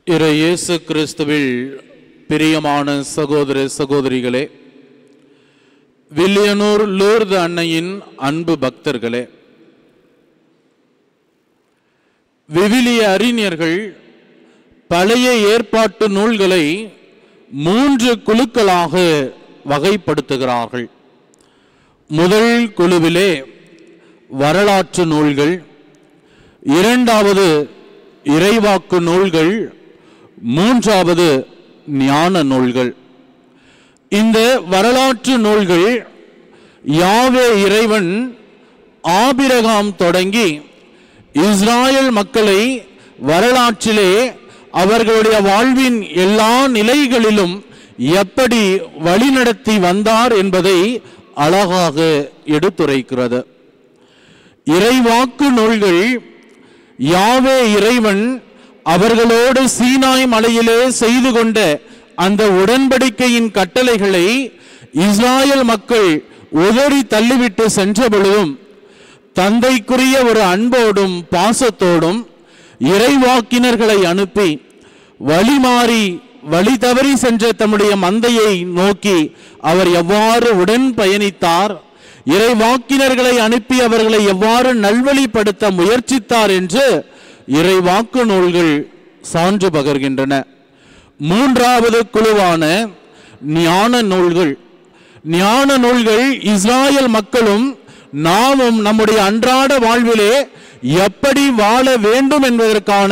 இறை இயேசு கிறிஸ்துவில் பிரியமான சகோதர சகோதரிகளே, வில்லியனூர் லூர்து அன்னையின் அன்பு பக்தர்களே, விவிலிய அறிஞர்கள் பழைய ஏற்பாட்டு நூல்களை 3 குழுக்களாக வகைப்படுத்துகிறார்கள். முதல் குழுவிலே வரலாற்று நூல்கள், இரண்டாவது இறைவாக்கு நூல்கள், மூன்றாவது ஞான நூல்கள். இந்த வரலாற்று நூல்கள் யாவே இறைவன் ஆபிரகாம் தொடங்கி இஸ்ராயல் மக்களை வரலாற்றிலே அவர்களுடைய வாழ்வின் எல்லா நிலைகளிலும் எப்படி வழிநடத்தி வந்தார் என்பதை அழகாக எடுத்துரைக்கிறது. இறைவாக்கு நூல்கள் யாவே இறைவன் அவர்களோடு சீனாய் மலையிலே செய்து கொண்ட அந்த உடன்படிக்கையின் கட்டளைகளை இஸ்ராயல் மக்கள் உதறி தள்ளிவிட்டு சென்ற பொழுதும் தந்தைக்குரிய ஒரு அன்போடும் பாசத்தோடும் இறைவாக்கினர்களை அனுப்பி வழிமாறி வழி தவறி சென்ற தம்முடைய மந்தையை நோக்கி அவர் எவ்வாறு உடன் பயணித்தார், இறைவாக்கினர்களை அனுப்பி அவர்களை எவ்வாறு நல்வழிப்படுத்த முயற்சித்தார் என்று இறைவாக்கு நூல்கள் சான்று பகர்கின்றன. மூன்றாவது குழுவான ஞான நூல்கள். ஞான நூல்கள் இஸ்ராயல் மக்களும் நாமும் நம்முடைய அன்றாட வாழ்விலே எப்படி வாழ வேண்டும் என்பதற்கான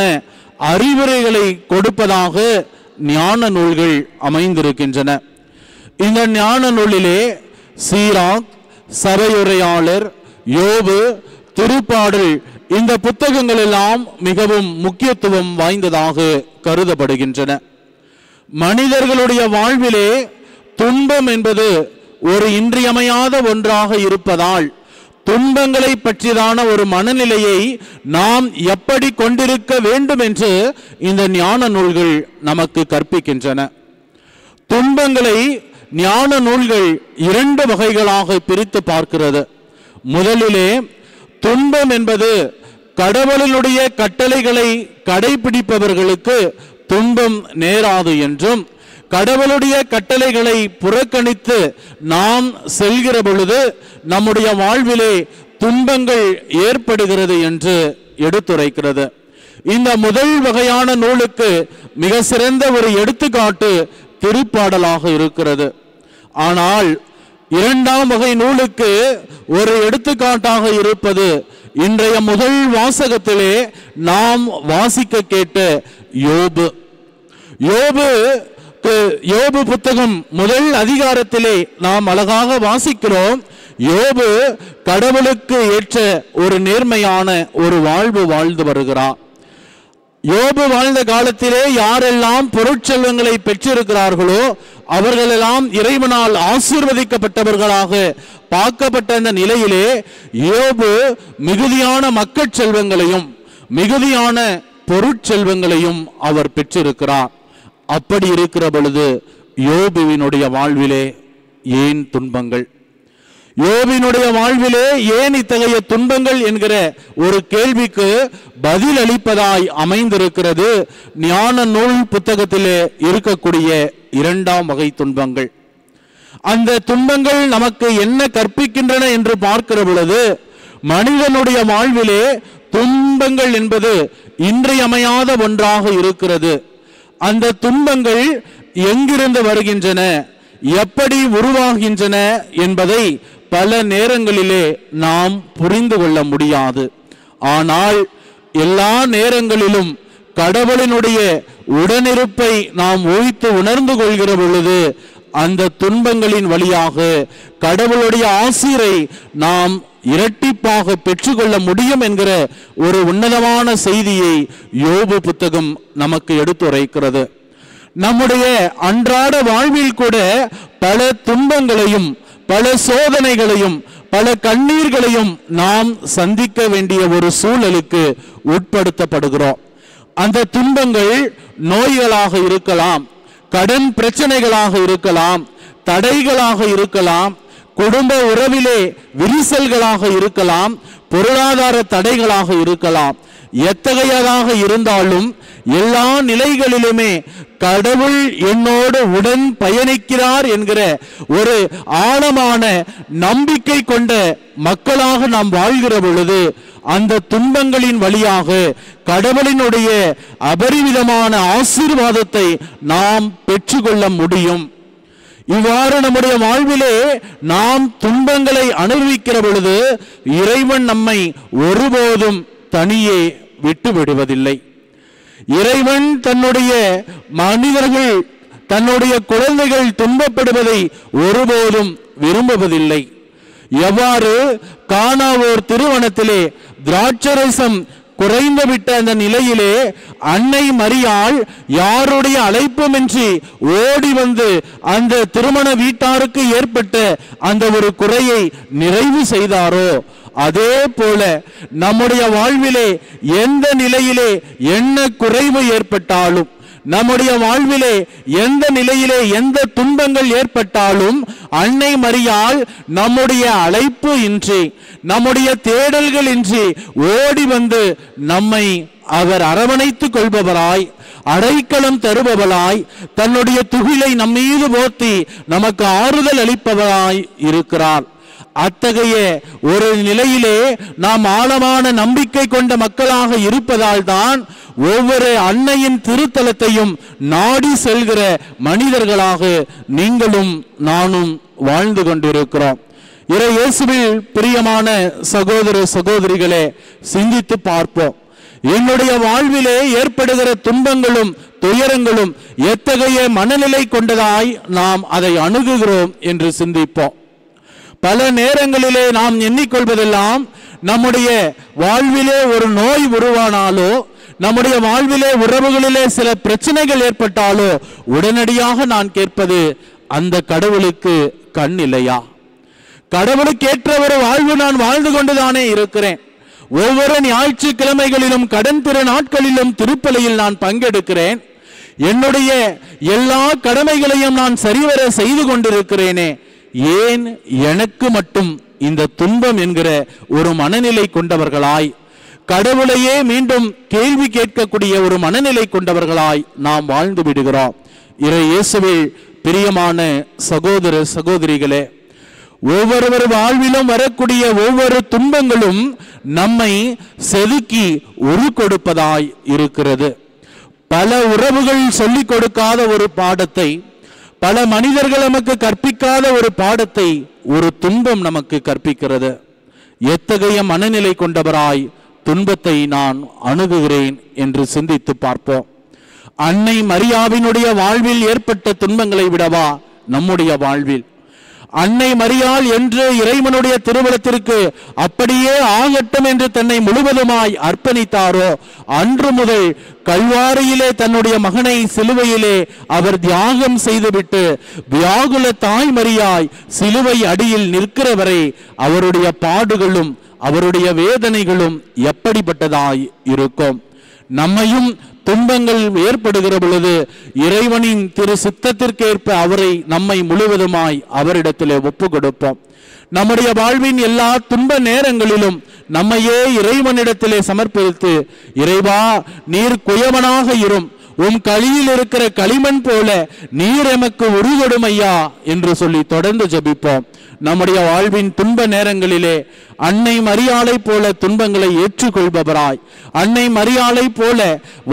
அறிவுரைகளை கொடுப்பதாக ஞான நூல்கள் அமைந்திருக்கின்றன. இந்த ஞான நூலிலே சீராக், சபையுரையாளர், யோபு, திருப்பாடல், இந்த புத்தகங்கள் எல்லாம் மிகவும் முக்கியத்துவம் வாய்ந்ததாக கருதப்படுகின்றன. மனிதர்களுடைய வாழ்விலே துன்பம் என்பது ஒரு இன்றியமையாத ஒன்றாக இருப்பதால் துன்பங்களை பற்றியதான ஒரு மனநிலையை நாம் எப்படி கொண்டிருக்க வேண்டும் என்று இந்த ஞான நூல்கள் நமக்கு கற்பிக்கின்றன. துன்பங்களை ஞான நூல்கள் 2 வகைகளாக பிரித்து பார்க்கிறது. முதலிலே துன்பம் என்பது கடவுளினுடைய கட்டளைகளை கடைபிடிப்பவர்களுக்கு துன்பம் நேராது என்றும், கடவுளுடைய கட்டளைகளை புறக்கணித்து நாம் செல்கிற பொழுது நம்முடைய வாழ்விலே துன்பங்கள் ஏற்படுகிறது என்று எடுத்துரைக்கிறது. இந்த முதல் வகையான நூலுக்கு மிக சிறந்த ஒரு எடுத்துக்காட்டு திருப்பாடலாக இருக்கிறது. ஆனால் 2ஆம் வகை நூலுக்கு ஒரு எடுத்துக்காட்டாக இருப்பது இன்றைய முதல் வாசகத்திலே நாம் வாசிக்க கேட்ட யோபு. யோபு புத்தகம் முதல் அதிகாரத்திலே நாம் அழகாக வாசிக்கிறோம். யோபு கடவுளுக்கு ஏற்ற ஒரு நேர்மையான ஒரு வாழ்வு வாழ்ந்து வருகிறார். யோபு வாழ்ந்த காலத்திலே யாரெல்லாம் பொருட்செல்வங்களை பெற்றிருக்கிறார்களோ அவர்களெல்லாம் இறைவனால் ஆசீர்வதிக்கப்பட்டவர்களாக பார்க்கப்பட்ட அந்த நிலையிலே யோபு மிகுதியான மக்கள் செல்வங்களையும் மிகுதியான பொருட்செல்வங்களையும் அவர் பெற்றிருக்கிறார். அப்படி இருக்கிற பொழுது யோபுவினுடைய வாழ்விலே ஏன் துன்பங்கள், யோபினுடைய வாழ்விலே ஏன் இத்தகைய துன்பங்கள் என்கிற ஒரு கேள்விக்கு பதில் அளிப்பதாய் அமைந்திருக்கிறது ஞான நூல் புத்தகத்திலே இருக்கக்கூடிய 2ஆம் வகை துன்பங்கள். அந்த துன்பங்கள் நமக்கு என்ன கற்பிக்கின்றன என்று பார்க்கிற பொழுது மனிதனுடைய வாழ்விலே துன்பங்கள் என்பது இன்றியமையாத ஒன்றாக இருக்கிறது. அந்த துன்பங்கள் எங்கிருந்து வருகின்றன, எப்படி உருவாகின்றன என்பதை பல நேரங்களிலே நாம் புரிந்து கொள்ள முடியாது. ஆனால் எல்லா நேரங்களிலும் கடவுளினுடைய உடனிருப்பை நாம் ஊய்த்து உணர்ந்து கொள்கிற பொழுது அந்த துன்பங்களின் வழியாக கடவுளுடைய ஆசீரை நாம் இரட்டிப்பாக பெற்றுக்கொள்ள முடியும் என்கிற ஒரு உன்னதமான செய்தியை யோபு புத்தகம் நமக்கு எடுத்துரைக்கிறது. நம்முடைய அன்றாட வாழ்வில் கூட பல துன்பங்களையும் பல சோதனைகளையும் பல கண்ணீர்களையும் நாம் சந்திக்க வேண்டிய ஒரு சூழலுக்கு உட்படுத்தப்படுகிறோம். அந்த துன்பங்கள் நோய்களாக இருக்கலாம், கடன் பிரச்சனைகளாக இருக்கலாம், தடைகளாக இருக்கலாம், குடும்ப உறவிலே விரிசல்களாக இருக்கலாம், பொருளாதார தடைகளாக இருக்கலாம். எத்தகையதாக இருந்தாலும் எல்லா நிலைகளிலுமே கடவுள் என்னோடு உடன் பயணிக்கிறார் என்கிற ஒரு ஆழமான நம்பிக்கை கொண்ட மக்களாக நாம் வாழ்கிற பொழுது அந்த துன்பங்களின் வழியாக கடவுளினுடைய அபரிவிதமான ஆசீர்வாதத்தை நாம் பெற்றுக்கொள்ள முடியும். இவ்வாறு நம்முடைய வாழ்விலே நாம் துன்பங்களை அனுபவிக்கிற பொழுது இறைவன் நம்மை ஒருபோதும் தனியே விட்டு விடுவதில்லை. இறைவன் தன்னுடைய மனிதர்கள், தன்னுடைய குழந்தைகள் துன்பப்படுவதை ஒருபோதும் விரும்புவதில்லை. எவ்வாறு கானாவூர் திருமணத்திலே திராட்சரசம் குறைந்துவிட்ட அந்த நிலையிலே அன்னை மரியாள் யாருடைய அழைப்புமின்றி ஓடி வந்து அந்த திருமண வீட்டாருக்கு ஏற்பட்ட அந்த ஒரு குறையை நிறைவு செய்தாரோ, அதே போல நம்முடைய வாழ்விலே எந்த நிலையிலே என்ன குறைவு ஏற்பட்டாலும், நம்முடைய வாழ்விலே எந்த நிலையிலே எந்த துன்பங்கள் ஏற்பட்டாலும் அன்னை மரியாள் நம்முடைய அழைப்பு இன்றி, நம்முடைய தேடல்கள் இன்றி ஓடி வந்து நம்மை அவர் அரவணைத்துக் கொள்பவராய், அடைக்கலம் தருபவராய், தன்னுடைய துகிலை நம்மீது போர்த்தி நமக்கு ஆறுதல் அளிப்பவராய் இருக்கிறார். அத்தகைய ஒரு நிலையிலே நாம் ஆழமான நம்பிக்கை கொண்ட மக்களாக இருப்பதால் தான் ஒவ்வொரு அன்னையின் திருத்தலத்தையும் நாடி செல்கிற மனிதர்களாக நீங்களும் நானும் வாழ்ந்து கொண்டிருக்கிறோம். இறை இயேசுவில் பிரியமான சகோதர சகோதரிகளே, சிந்தித்து பார்ப்போம். என்னுடைய வாழ்விலே ஏற்படுகிற துன்பங்களும் துயரங்களும் எத்தகைய மனநிலை கொண்டதாய் நாம் அதை அணுகுகிறோம் என்று சிந்திப்போம். பல நேரங்களிலே நாம் எண்ணிக்கொள்வதெல்லாம், நம்முடைய வாழ்விலே ஒரு நோய் உருவானாலோ, நம்முடைய வாழ்விலே உறவுகளிலே சில பிரச்சனைகள் ஏற்பட்டாலோ உடனடியாக நான் கேட்பது, அந்த கடவுளுக்கு கண் இல்லையா? கடவுளுக்கு ஏற்ற ஒரு வாழ்வு நான் வாழ்ந்து கொண்டுதானே இருக்கிறேன். ஒவ்வொரு ஞாயிற்றுக்கிழமைகளிலும் கடன் திரு நாட்களிலும் திருப்பலியில் நான் பங்கெடுக்கிறேன். என்னுடைய எல்லா கடமைகளையும் நான் சரிவர செய்து கொண்டிருக்கிறேனே, ஏன் எனக்கு மட்டும் இந்த துன்பம் என்கிற ஒரு மனநிலை கொண்டவர்களாய், கடவுளையே மீண்டும் கேள்வி கேட்கக்கூடிய ஒரு மனநிலை கொண்டவர்களாய் நாம் வாழ்ந்து விடுகிறோம். இறை இயேசுவில் பிரியமான சகோதர சகோதரிகளே, ஒவ்வொருவர் வாழ்விலும் வரக்கூடிய ஒவ்வொரு துன்பங்களும் நம்மை செதுக்கி உரு கொடுப்பதாய் இருக்கிறது. பல உறவுகள் சொல்லிக் கொடுக்காத ஒரு பாடத்தை, பல மனிதர்கள் நமக்கு கற்பிக்காத ஒரு பாடத்தை ஒரு துன்பம் நமக்கு கற்பிக்கிறது. எத்தகைய மனநிலை கொண்டவராய் துன்பத்தை நான் அணுகுகிறேன் என்று சிந்தித்து பார்ப்போம். அன்னை மரியாவினுடைய வாழ்வில் ஏற்பட்ட துன்பங்களை விடவா நம்முடைய வாழ்வில் அன்னை மரியாள் என்று இறைவனுடைய திருவுளத்திற்கு அப்படியே ஆகட்டும் என்று தன்னை முழுவதுமாய் அர்ப்பணித்தாரோ, அன்று முதல் கல்வாரியிலே தன்னுடைய மகனை சிலுவையிலே அவர் தியாகம் செய்துவிட்டு வியாகுல தாய் மரியாய் சிலுவை அடியில் நிற்கிறவரை அவருடைய பாடுகளும் அவருடைய வேதனைகளும் எப்படிப்பட்டதாய் இருக்கும். நம்மையும் துன்பங்கள் ஏற்படுகிற பொழுது இறைவனின் திரு சித்தத்திற்கேற்ப அவரை நம்மை முழுவதுமாய் அவரிடத்திலே ஒப்பு கொடுப்போம். நம்முடைய வாழ்வின் எல்லா துன்ப நேரங்களிலும் நம்மையே இறைவனிடத்திலே சமர்ப்பித்து, இறைவா நீர் குயவனாக இரும், உம் களியில் இருக்கிற களிமண் போல நீர் எமக்கு உருகொடுமையா என்று சொல்லி தொடர்ந்து ஜெபிப்போம். நம்முடைய வாழ்வின் துன்ப நேரங்களிலே அன்னை மரியாளை போல துன்பங்களை ஏற்றுக்கொள்பவராய், அன்னை மரியாளை போல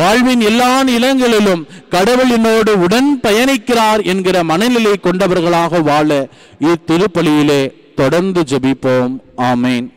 வாழ்வின் எல்லா நிலங்களிலும் கடவுள் என்னோடு உடன் பயணிக்கிறார் என்கிற மனநிலை கொண்டவர்களாக வாழ இத்திருப்பலியிலே தொடர்ந்து ஜெபிப்போம். ஆமேன்.